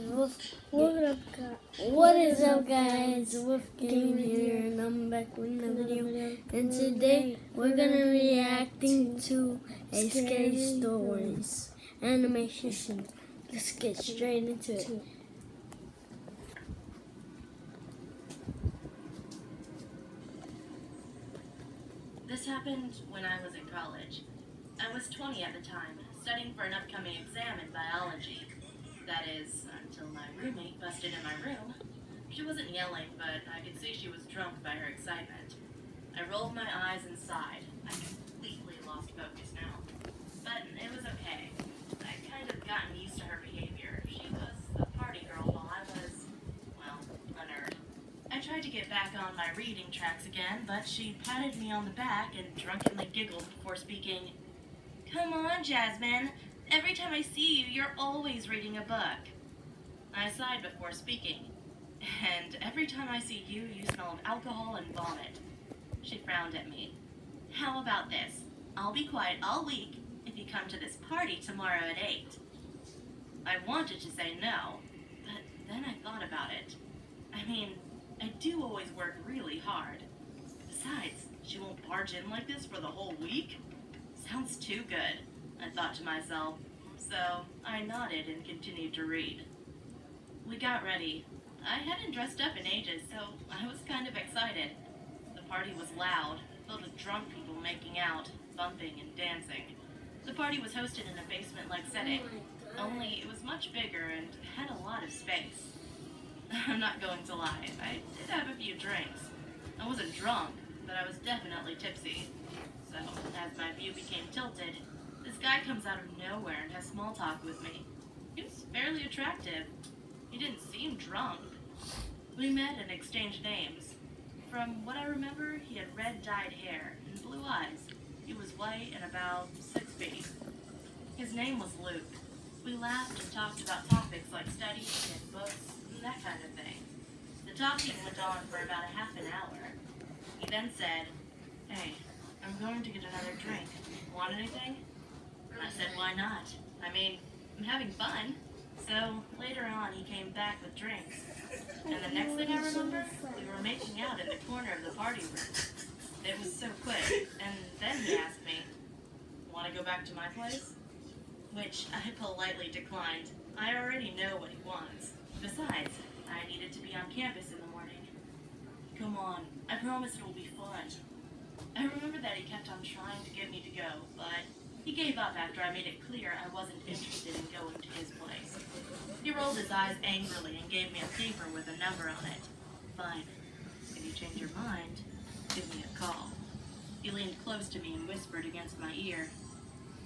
What is up, guys? Wolf Game here, and I'm back with another video. And today we're gonna reacting to a scary stories animation. Let's get straight into it. This happened when I was in college. I was 20 at the time, studying for an upcoming exam in biology. That is, until my roommate busted in my room. She wasn't yelling, but I could see she was drunk by her excitement. I rolled my eyes and sighed. I completely lost focus now. But it was okay. I'd kind of gotten used to her behavior. She was a party girl while I was, well, a nerd. I tried to get back on my reading tracks again, but she patted me on the back and drunkenly giggled before speaking. "Come on, Jasmine. Every time I see you, you're always reading a book." I sighed before speaking. "And every time I see you, you smell of alcohol and vomit." She frowned at me. "How about this? I'll be quiet all week if you come to this party tomorrow at 8. I wanted to say no, but then I thought about it. I mean, I do always work really hard. Besides, she won't barge in like this for the whole week? Sounds too good, I thought to myself. So I nodded and continued to read. We got ready. I hadn't dressed up in ages, so I was kind of excited. The party was loud, filled with drunk people making out, bumping, and dancing. The party was hosted in a basement-like setting, only it was much bigger and had a lot of space. I'm not going to lie, I did have a few drinks. I wasn't drunk, but I was definitely tipsy. So, as my view became tilted, this guy comes out of nowhere and has small talk with me. He was fairly attractive. He didn't seem drunk. We met and exchanged names. From what I remember, he had red dyed hair and blue eyes. He was white and about 6 feet. His name was Luke. We laughed and talked about topics like studies and books and that kind of thing. The talking went on for about a half an hour. He then said, "Hey, I'm going to get another drink. Want anything?" I said, "Why not? I mean, I'm having fun." So later on, he came back with drinks. And the next thing I remember, we were making out in the corner of the party room. It was so quick. And then he asked me, "Want to go back to my place?" Which I politely declined. I already know what he wants. Besides, I needed to be on campus in the morning. "Come on, I promise it will be fun." I remember that he kept on trying to get me to go, but he gave up after I made it clear I wasn't interested in going to his place. He rolled his eyes angrily and gave me a paper with a number on it. "Fine. If you change your mind, give me a call." He leaned close to me and whispered against my ear.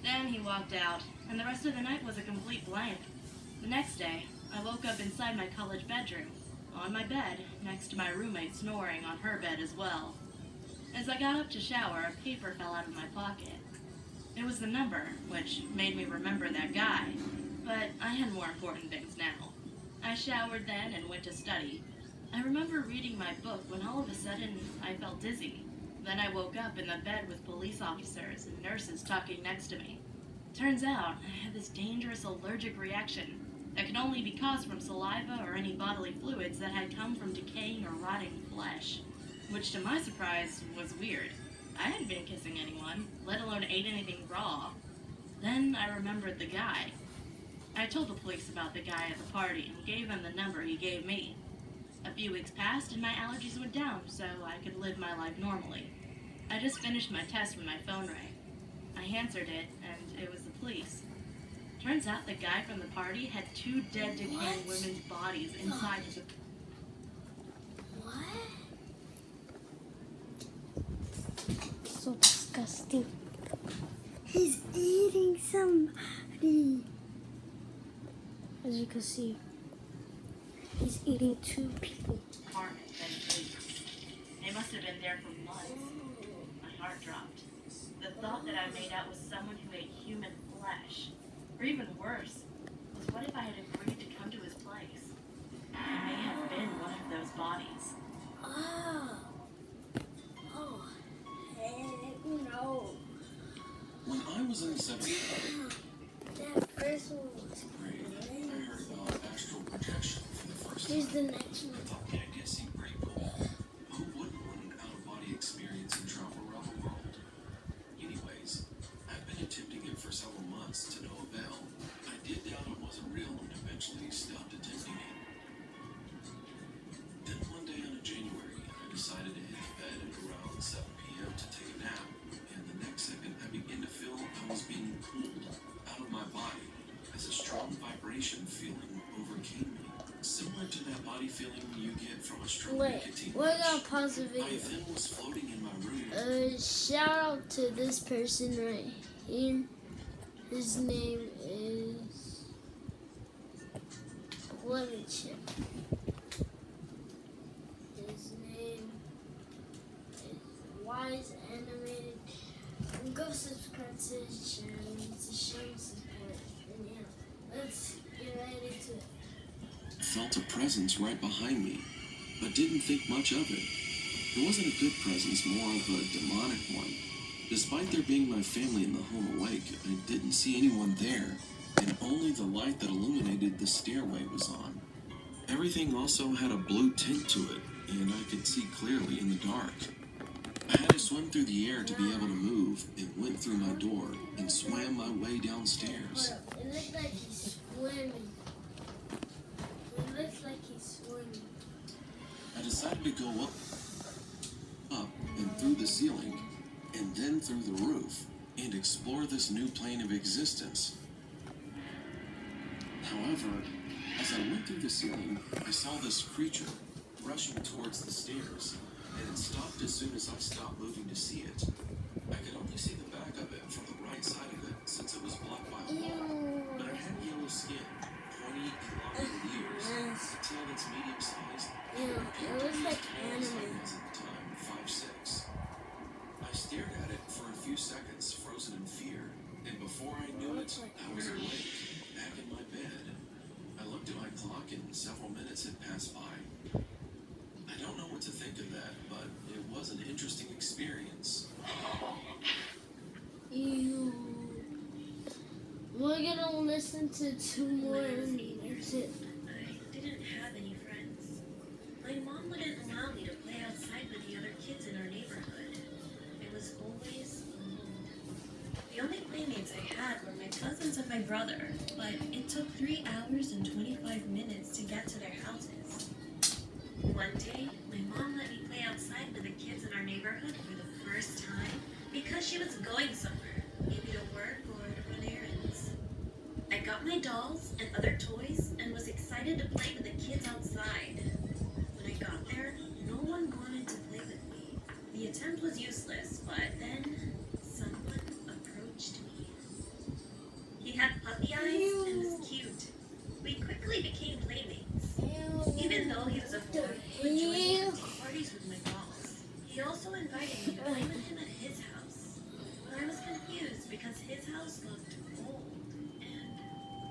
Then he walked out, and the rest of the night was a complete blank. The next day, I woke up inside my college bedroom, on my bed, next to my roommate snoring on her bed as well. As I got up to shower, a paper fell out of my pocket. It was the number, which made me remember that guy, but I had more important things now. I showered then and went to study. I remember reading my book when all of a sudden I felt dizzy. Then I woke up in the bed with police officers and nurses talking next to me. Turns out I had this dangerous allergic reaction that could only be caused from saliva or any bodily fluids that had come from decaying or rotting flesh, which to my surprise was weird. I hadn't been kissing anyone, let alone ate anything raw. Then I remembered the guy. I told the police about the guy at the party and gave them the number he gave me. A few weeks passed and my allergies went down so I could live my life normally. I just finished my test when my phone rang. I answered it, and it was the police. Turns out the guy from the party had 2 dead, decaying women's bodies inside his... What? So disgusting. He's eating somebody. As you can see, he's eating 2 people. Apartment, then police. They must have been there for months. My heart dropped. The thought that I made out with someone who ate human flesh, or even worse, was what if I had agreed to come to his place? I may have been one of those bodies. Oh, heck no. When I was in 7th grade, That first one was I heard about astral projection. first Here's the time, next I one. thought the idea seemed pretty cool. Who wouldn't want an out-of-body experience and travel around the world? Anyways, I've been attempting it for several months to no avail. I did doubt it wasn't real and eventually stopped attempting it. Then one day in January, I decided to hit the bed at around 7 p.m. to take a nap, and the next second I began to feel I was being pulled out of my body as a strong vibration feeling overcame me, similar to that body feeling you get from a strong Wait, nicotine we're rush. gonna pause the I video. then was floating in my room. Shout out to this person right here. His name is. Let me check. His name is Wise Animated. Go subscribe to his channel to show him support. And yeah, let's get right into it. Felt a presence right behind me, but didn't think much of it. It wasn't a good presence, more of a demonic one. Despite there being my family in the home awake, I didn't see anyone there, and only the light that illuminated the stairway was on. Everything also had a blue tint to it, and I could see clearly in the dark. I had to swim through the air to be able to move, and went through my door and swam my way downstairs. Hold up. It looks like he's swimming. It looks like he's swimming. I decided to go up and through the ceiling, and then through the roof, and explore this new plane of existence. However, as I went through the ceiling, I saw this creature rushing towards the stairs, and it stopped as soon as I stopped moving to see it. I could only see the back of it from the right side of it since it was blocked by a wall, but it had yellow skin, pointy, elongated ears, a tail that's medium-sized. It looks like anime. At the time, 5'6". I stared at it for a few seconds, frozen in fear, and before I knew it, I was awake, back in my bed. I looked at my clock and several minutes had passed by. I don't know what to think of that, but it was an interesting experience. We're gonna listen to two more and that's it. I didn't have any friends. My mom wouldn't allow me to play outside with the other kids in our neighborhood. I was always alone. The only playmates I had were my cousins and my brother, but it took 3 hours and 25 minutes to get to their houses. One day, my mom let me play outside with the kids in our neighborhood for the first time because she was going somewhere, maybe to work or to run errands. I got my dolls and other toys and was excited to play with the kids outside. When I got there, no one wanted to play with me. The attempt was useless, but then someone approached me. He had puppy eyes and was cute. We quickly became playmates. Even though he was a boy, he would join me to parties with my dolls. He also invited me to play with him at his house. But I was confused because his house looked old and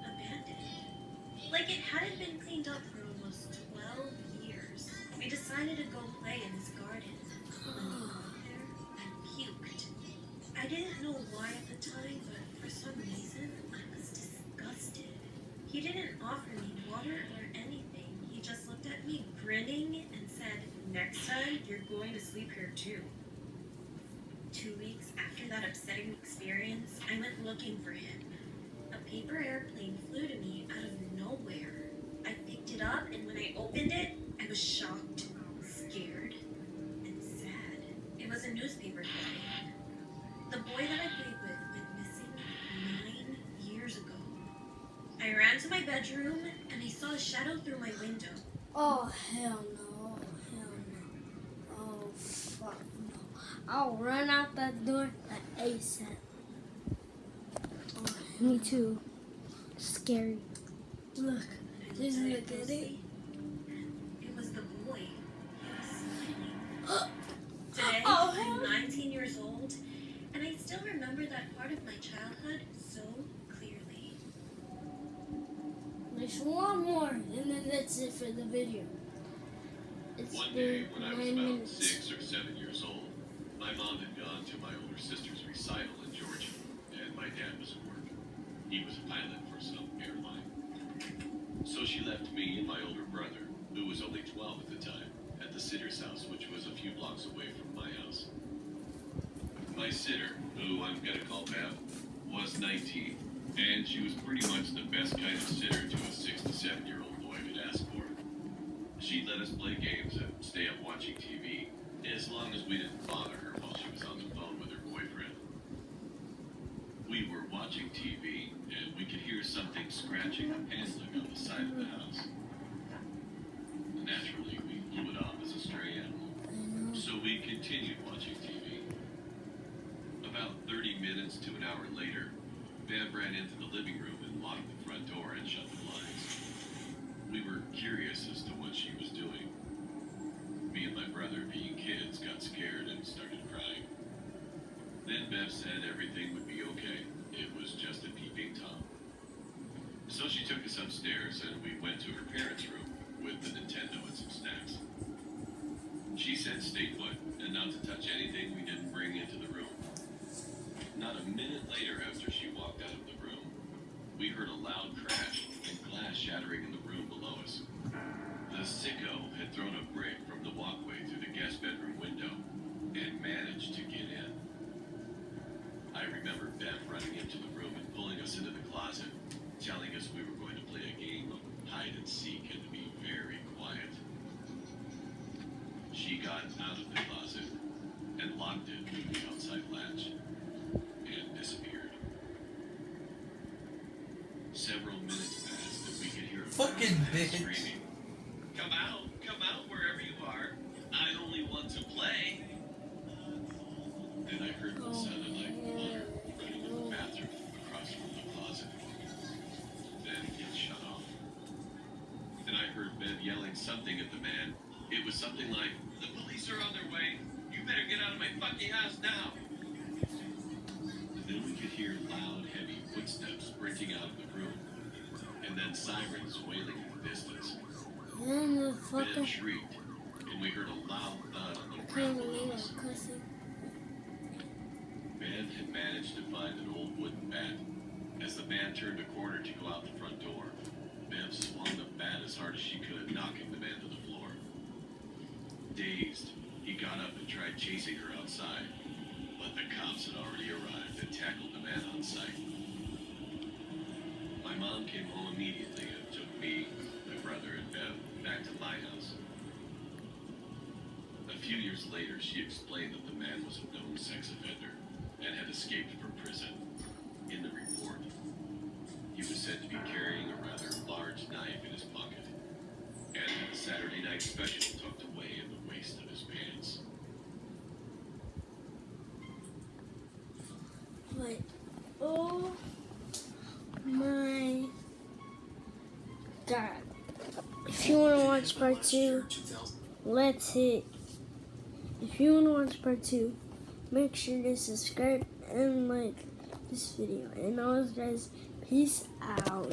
abandoned. Like it hadn't been cleaned up for almost 12 years. We decided to go play in his garden. When we got there, I puked. I didn't know why at the time, but for some reason, I was disgusted. He didn't offer me water or anything. He just looked at me grinning and said, "Next time, you're going to sleep here too." 2 weeks after that upsetting experience, I went looking for him. A paper airplane flew to me out of nowhere. I picked it up, and when I opened it, I was shocked, scared, and sad. It was a newspaper clipping. The boy that I played with went missing 9 years ago. I ran to my bedroom, and I saw a shadow through my window. Oh hell no. Hell no. Oh fuck no. I'll run out that door at ASAP. Oh, me too. Scary. Look. Just look at it. It was the boy. He was smiling. Today, Oh, I'm 19 years old, and I still remember that part of my childhood so clearly. There's one more, and then that's it for the video. It's One day, been when I 9 was about minutes. 6 or 7 years old, my mom had gone to my older sister's recital in Georgia, and my dad was at work. He was a pilot for some airline. So she left me and my older brother who was only 12 at the time, at the sitter's house, which was a few blocks away from my house. My sitter, who I'm gonna call Bev, was 19, and she was pretty much the best kind of sitter to a 6 to 7-year-old boy could ask for. She'd let us play games and stay up watching TV, as long as we didn't bother her while she was on the phone with her boyfriend. We were watching TV, and we could hear something scratching and handling on the side of the house. Naturally, we blew it off as a stray animal, so we continued watching TV. About 30 minutes to an hour later, Bev ran into the living room and locked the front door and shut the blinds. We were curious as to what she was doing. Me and my brother, being kids, got scared and started crying. Then Bev said everything would be okay. It was just a peeping Tom. So she took us upstairs and we went to her parents' room with the Nintendo and some snacks. She said stay put and not to touch anything we didn't bring into the room. Not a minute later after she walked out of the room, we heard a loud crash and glass shattering in the room below us. The sicko had thrown a brick from the walkway through the guest bedroom window and managed to get in. I remember Bev running into the room and pulling us into the closet, telling us we were going to play a game of hide and seek and to be very quiet. She got out of the closet and locked it through the outside latch and disappeared. Several minutes passed and we could hear a Fucking man bitch. screaming, come out wherever you are. I only want to play. Then I heard what sounded like water running in the bathroom across from the closet. Then it shut off. Then I heard Bev yelling something at the man. It was something like, the police are on their way. You better get out of my fucking house now. And then we could hear loud, heavy footsteps sprinting out of the room. And then sirens wailing in the distance. Then the Bev fucking shrieked, and we heard a loud thud on the can't ground believe below it, us. cussing. Bev had managed to find an old wooden bat. As the man turned a corner to go out the front door, Bev swung the bat as hard as she could, knocking the man to the floor. Dazed, he got up and tried chasing her outside, but the cops had already arrived and tackled the man on sight. My mom came home immediately and took me, my brother, and Bev back to my house. A few years later, she explained that the man was a known sex offender and had escaped from prison. In the report, he was said to be carrying a rather large knife in his pocket and had a Saturday night special tucked away in the waist of his pants. Like, oh my god. If you want to watch part 2, let's hit. If you want to watch part 2, make sure to subscribe and like this video. And always, guys, peace out.